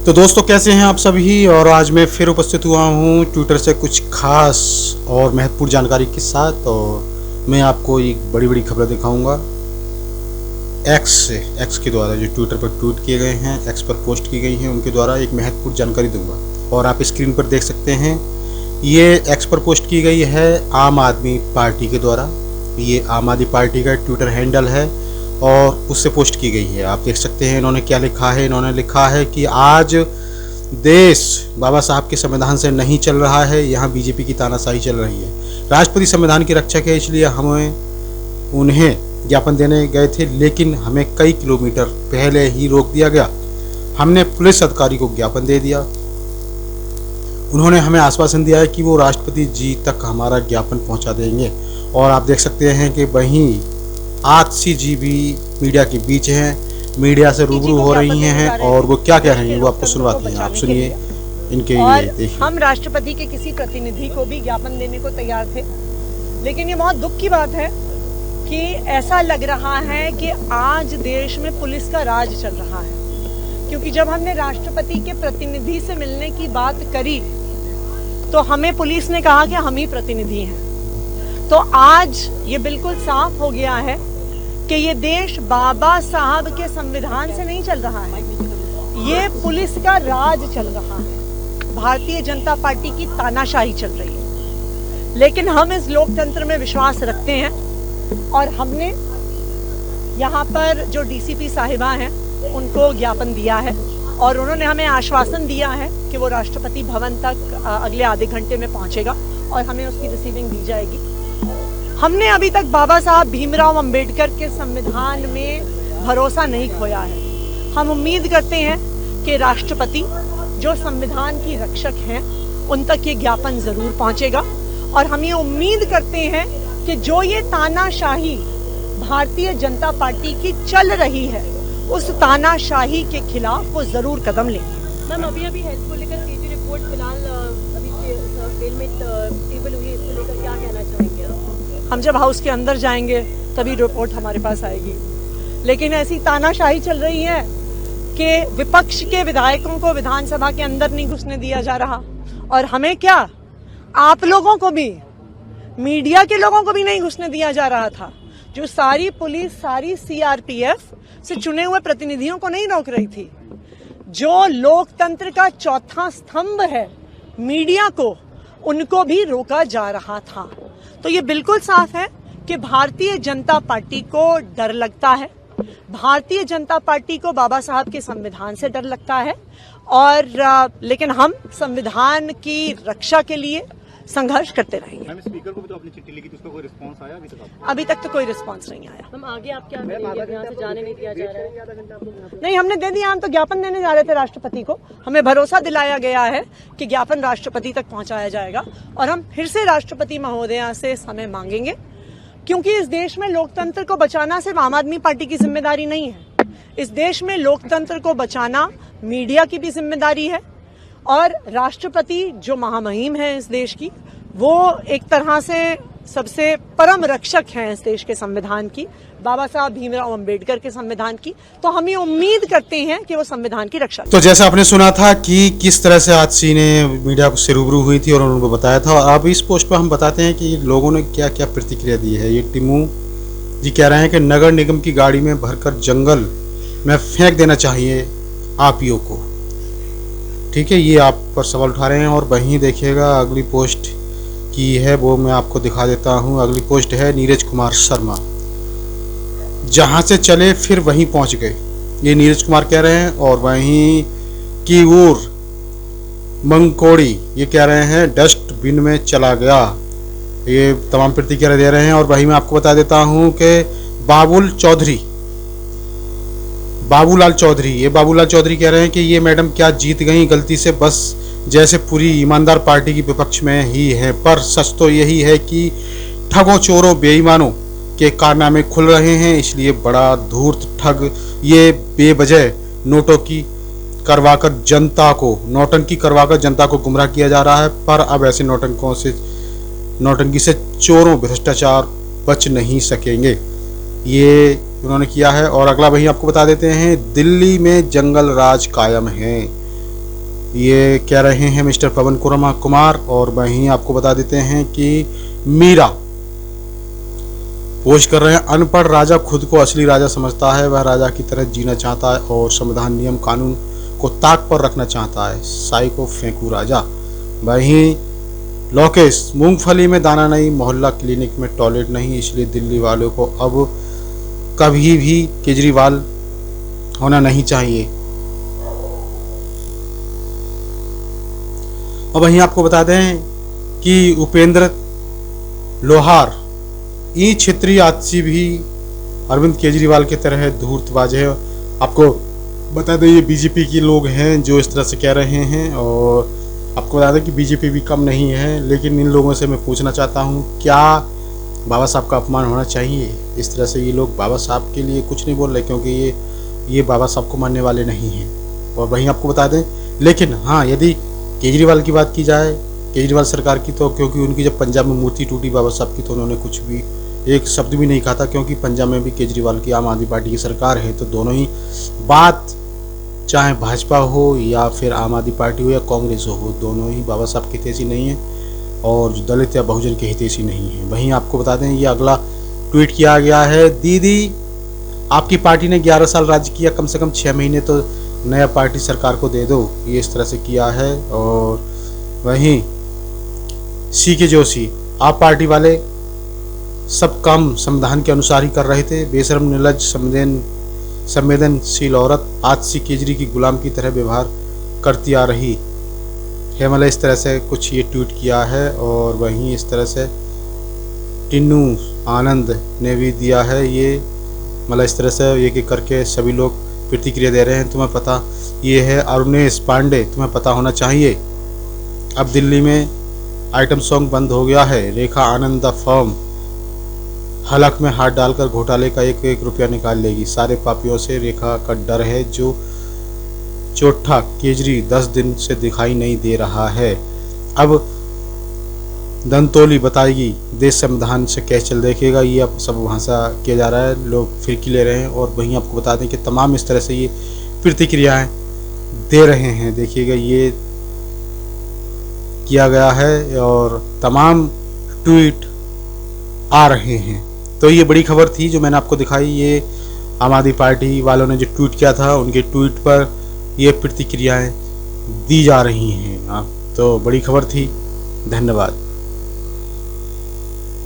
तो दोस्तों कैसे हैं आप सभी। और आज मैं फिर उपस्थित हुआ हूं ट्विटर से कुछ खास और महत्वपूर्ण जानकारी के साथ। और मैं आपको एक बड़ी खबरें दिखाऊंगा एक्स के द्वारा, जो ट्विटर पर ट्वीट किए गए हैं, एक्स पर पोस्ट की गई हैं, उनके द्वारा एक महत्वपूर्ण जानकारी दूंगा। और आप स्क्रीन पर देख सकते हैं, ये एक्स पर पोस्ट की गई है आम आदमी पार्टी के द्वारा। ये आम आदमी पार्टी का ट्विटर हैंडल है और उससे पोस्ट की गई है। आप देख सकते हैं इन्होंने क्या लिखा है। इन्होंने लिखा है कि आज देश बाबा साहब के संविधान से नहीं चल रहा है, यहाँ बीजेपी की तानाशाही चल रही है। राष्ट्रपति संविधान के रक्षक है, इसलिए हमें उन्हें ज्ञापन देने गए थे, लेकिन हमें कई किलोमीटर पहले ही रोक दिया गया। हमने पुलिस अधिकारी को ज्ञापन दे दिया। उन्होंने हमें आश्वासन दिया है कि वो राष्ट्रपति जी तक हमारा ज्ञापन पहुंचा देंगे। और आप देख सकते हैं कि वहीं आतिशी जी भी मीडिया के बीच हैं, मीडिया से रूबरू हो रही हैं और वो क्या कह रही हैं वो आपको सुनवाती हैं। आप सुनिए इनके ये देखिए। हम राष्ट्रपति के किसी प्रतिनिधि को भी ज्ञापन देने को तैयार थे, लेकिन ये बहुत दुख की बात है कि ऐसा लग रहा है कि आज देश में पुलिस का राज चल रहा है। क्योंकि जब हमने राष्ट्रपति के प्रतिनिधि से मिलने की बात करी तो हमें पुलिस ने कहा कि हम ही प्रतिनिधि हैं। तो आज ये बिल्कुल साफ हो गया है कि ये देश बाबा साहब के संविधान से नहीं चल रहा है, ये पुलिस का राज चल रहा है, भारतीय जनता पार्टी की तानाशाही चल रही है। लेकिन हम इस लोकतंत्र में विश्वास रखते हैं और हमने यहाँ पर जो डीसीपी साहिबा हैं उनको ज्ञापन दिया है और उन्होंने हमें आश्वासन दिया है कि वो राष्ट्रपति भवन तक अगले आधे घंटे में पहुँचेगा और हमें उसकी रिसीविंग दी जाएगी। हमने अभी तक बाबा साहब भीमराव अंबेडकर के संविधान में भरोसा नहीं खोया है। हम उम्मीद करते हैं कि राष्ट्रपति जो संविधान की रक्षक हैं उन तक ये ज्ञापन जरूर पहुंचेगा। और हम ये उम्मीद करते हैं कि जो ये तानाशाही भारतीय जनता पार्टी की चल रही है उस तानाशाही के खिलाफ वो जरूर कदम लेंगे। मैम अभी हेल्थ को लेकर केजी रिपोर्ट फिलहाल अभी जेल में टेबल हुई है, इसको लेकर क्या कहना चाहेंगे आप? हम जब हाउस के अंदर जाएंगे तभी रिपोर्ट हमारे पास आएगी। लेकिन ऐसी तानाशाही चल रही है कि विपक्ष के विधायकों को विधानसभा के अंदर नहीं घुसने दिया जा रहा और हमें क्या, आप लोगों को भी, मीडिया के लोगों को भी नहीं घुसने दिया जा रहा था। जो सारी पुलिस, सारी सीआरपीएफ से चुने हुए प्रतिनिधियों को नहीं रोक रही थी, जो लोकतंत्र का चौथा स्तंभ है मीडिया को, उनको भी रोका जा रहा था। तो ये बिल्कुल साफ है कि भारतीय जनता पार्टी को डर लगता है, भारतीय जनता पार्टी को बाबा साहब के संविधान से डर लगता है। और लेकिन हम संविधान की रक्षा के लिए संघर्ष करते रहेंगे। स्पीकर को भी तो अपनी चिट्ठी लिखी थी, उसका कोई रिस्पांस आया अभी तक? अभी तक तो कोई रिस्पांस नहीं आया। हम आगे आप क्या करेंगे? यहाँ से जाने नहीं दिया जा रहा है। नहीं, हमने दे दिया। हम तो ज्ञापन देने जा रहे थे राष्ट्रपति को। हमें भरोसा दिलाया गया है कि ज्ञापन राष्ट्रपति तक पहुंचाया जाएगा और हम फिर से राष्ट्रपति महोदया से समय मांगेंगे, क्योंकि इस देश में लोकतंत्र को बचाना सिर्फ आम आदमी पार्टी की जिम्मेदारी नहीं है। इस देश में लोकतंत्र को बचाना मीडिया की भी जिम्मेदारी है और राष्ट्रपति जो महामहिम है इस देश की, वो एक तरह से सबसे परम रक्षक हैं इस देश के संविधान की, बाबा साहब भीमराव अंबेडकर के संविधान की। तो हम ये उम्मीद करते हैं कि वो संविधान की रक्षा। तो जैसा आपने सुना था कि किस तरह से आतिशी ने मीडिया से रूबरू हुई थी और उनको बताया था। और अब इस पोस्ट पर हम बताते हैं कि लोगों ने क्या क्या प्रतिक्रिया दी है। ये टिमू जी कह रहे हैं कि नगर निगम की गाड़ी में भरकर जंगल में फेंक देना चाहिए आपियों को। ठीक है, ये आप पर सवाल उठा रहे हैं। और वहीं देखिएगा अगली पोस्ट की है, वो मैं आपको दिखा देता हूं। अगली पोस्ट है नीरज कुमार शर्मा, जहां से चले फिर वहीं पहुंच गए, ये नीरज कुमार कह रहे हैं। और वहीं कीवूर मंकोड़ी ये कह रहे हैं डस्टबिन में चला गया। ये तमाम प्रतिक्रिया दे रहे हैं। और वहीं मैं आपको बता देता हूं कि बाबूलाल चौधरी कह रहे हैं कि ये मैडम क्या जीत गई गलती से, बस जैसे पूरी ईमानदार पार्टी की विपक्ष में ही है। पर सच तो यही है कि ठगों, चोरों, बेईमानों के कारनामे खुल रहे हैं, इसलिए बड़ा धूर्त ठग ये बेवजह नोटंकी करवाकर जनता को गुमराह किया जा रहा है। पर अब ऐसे नौटंकी से चोरों, भ्रष्टाचार बच नहीं सकेंगे, ये उन्होंने किया है। और अगला वही आपको बता देते हैं, दिल्ली में जंगल राज कायम है। ये कह रहे हैं मिस्टर पवन कुमार। और वहीं आपको बता देते हैं कि मीरा पोस्ट कर रहे हैं, अनपढ़ राजा खुद को असली राजा समझता है, वह राजा की तरह जीना चाहता है और संविधान नियम कानून को ताक पर रखना चाहता है, साई को फेंकू राजा। वहीं लोकेश, मूंगफली में दाना नहीं, मोहल्ला क्लिनिक में टॉयलेट नहीं, इसलिए दिल्ली वालों को अब कभी भी केजरीवाल होना नहीं चाहिए। और वहीं आपको बता दें कि उपेंद्र लोहार, ई क्षेत्रीय आदसी भी अरविंद केजरीवाल की तरह धूर्तबाज है। आपको बता दें ये बीजेपी के लोग हैं जो इस तरह से कह रहे हैं। और आपको बता दें कि बीजेपी भी कम नहीं है, लेकिन इन लोगों से मैं पूछना चाहता हूं, क्या बाबा साहब का अपमान होना चाहिए? इस तरह से ये लोग बाबा साहब के लिए कुछ नहीं बोल रहे, क्योंकि ये बाबा साहब को मानने वाले नहीं हैं। और वहीं आपको बता दें, लेकिन हाँ, यदि केजरीवाल की बात की जाए, केजरीवाल सरकार की, तो क्योंकि उनकी जब पंजाब में मूर्ति टूटी बाबा साहब की, तो उन्होंने कुछ भी एक शब्द भी नहीं कहा था, क्योंकि पंजाब में भी केजरीवाल की आम आदमी पार्टी की सरकार है। तो दोनों ही बात, चाहे भाजपा हो या फिर आम आदमी पार्टी हो या कांग्रेस हो, दोनों ही बाबा साहब के हितैषी नहीं है और जो दलित या बहुजन के हितैषी नहीं है। वहीं आपको बता दें, ये अगला ट्वीट किया गया है, दीदी आपकी पार्टी ने 11 साल राज्य किया, कम से कम 6 महीने तो नया पार्टी सरकार को दे दो, ये इस तरह से किया है। और वहीं CK जोशी, आप पार्टी वाले सब काम संविधान के अनुसार ही कर रहे थे, बेशर्म निर्लज संवेदनशील औरत आदसी केजरी की गुलाम की तरह व्यवहार करती आ रही है। मतलब इस तरह से कुछ ये ट्वीट किया है। और वहीं इस तरह से टिन्नू आनंद ने भी दिया है, ये मतलब इस तरह से एक एक करके सभी लोग प्रतिक्रिया दे रहे हैं। तुम्हें पता ये है अरुणेश पांडे, तुम्हें पता होना चाहिए अब दिल्ली में आइटम सॉन्ग बंद हो गया है। रेखा आनंद द फर्म हलक में हाथ डालकर घोटाले का 1-1 रुपया निकाल लेगी। सारे पापियों से रेखा का डर है, जो चौथा केजरी 10 दिन से दिखाई नहीं दे रहा है। अब दंतोली बताएगी देश संविधान से कैसे चल देखेगा। ये अब सब भाषा किया जा रहा है, लोग फिरकी ले रहे हैं। और वहीं आपको बता दें कि तमाम इस तरह से ये प्रतिक्रियाएं दे रहे हैं। देखिएगा ये किया गया है और तमाम ट्वीट आ रहे हैं। तो ये बड़ी खबर थी जो मैंने आपको दिखाई। ये आम आदमी पार्टी वालों ने जो ट्वीट किया था, उनके ट्वीट पर ये प्रतिक्रियाएं दी जा रही हैं। तो बड़ी खबर थी। धन्यवाद।